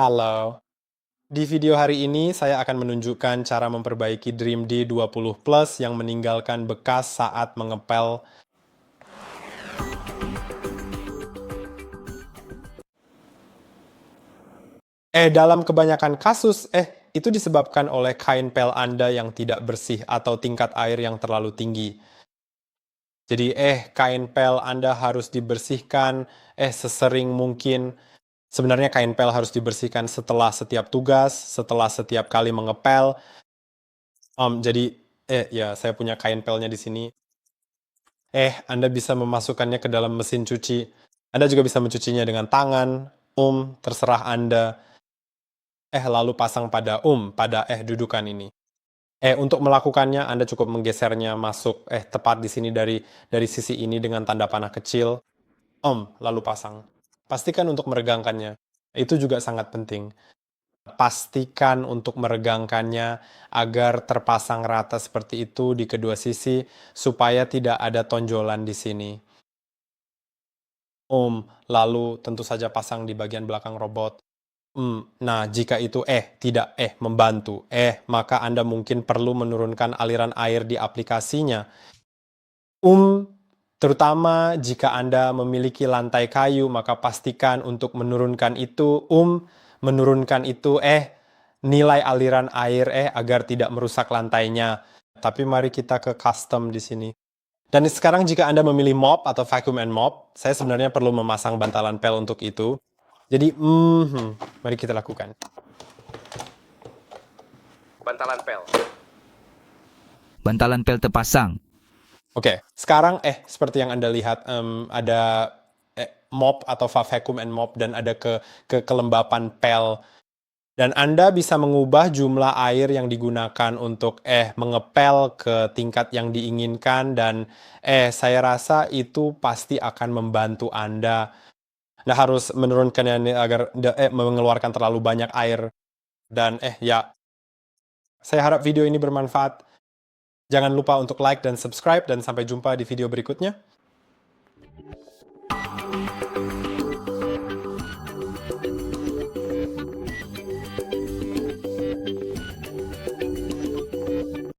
Halo. Di video hari ini saya akan menunjukkan cara memperbaiki Dream D20 Plus yang meninggalkan bekas saat mengepel. Dalam kebanyakan kasus, itu disebabkan oleh kain pel Anda yang tidak bersih atau tingkat air yang terlalu tinggi. Jadi, kain pel Anda harus dibersihkan, sesering mungkin. Sebenarnya kain pel harus dibersihkan setelah setiap tugas, setelah setiap kali mengepel. Jadi, ya, saya punya kain pelnya di sini. Anda bisa memasukkannya ke dalam mesin cuci. Anda juga bisa mencucinya dengan tangan, terserah Anda. Lalu pasang pada dudukan ini. Untuk melakukannya, Anda cukup menggesernya masuk, tepat di sini dari sisi ini dengan tanda panah kecil. Lalu pasang. Pastikan untuk meregangkannya. Itu juga sangat penting. Pastikan untuk meregangkannya agar terpasang rata seperti itu di kedua sisi, supaya tidak ada tonjolan di sini. Lalu tentu saja pasang di bagian belakang robot. Nah, jika itu tidak membantu, maka Anda mungkin perlu menurunkan aliran air di aplikasinya. Terutama jika Anda memiliki lantai kayu, maka pastikan untuk menurunkan itu, nilai aliran air agar tidak merusak lantainya. Tapi mari kita ke custom di sini. Dan sekarang jika Anda memilih mop atau vacuum and mop, saya sebenarnya perlu memasang bantalan pel untuk itu. Jadi, mari kita lakukan. Bantalan pel. Bantalan pel terpasang. Oke, sekarang seperti yang Anda lihat, ada mop atau vacuum and mop dan ada kelembapan pel. Dan Anda bisa mengubah jumlah air yang digunakan untuk mengepel ke tingkat yang diinginkan, dan saya rasa itu pasti akan membantu Anda. Anda harus menurunkannya agar mengeluarkan terlalu banyak air. Dan ya, saya harap video ini bermanfaat. Jangan lupa untuk like dan subscribe, dan sampai jumpa di video berikutnya.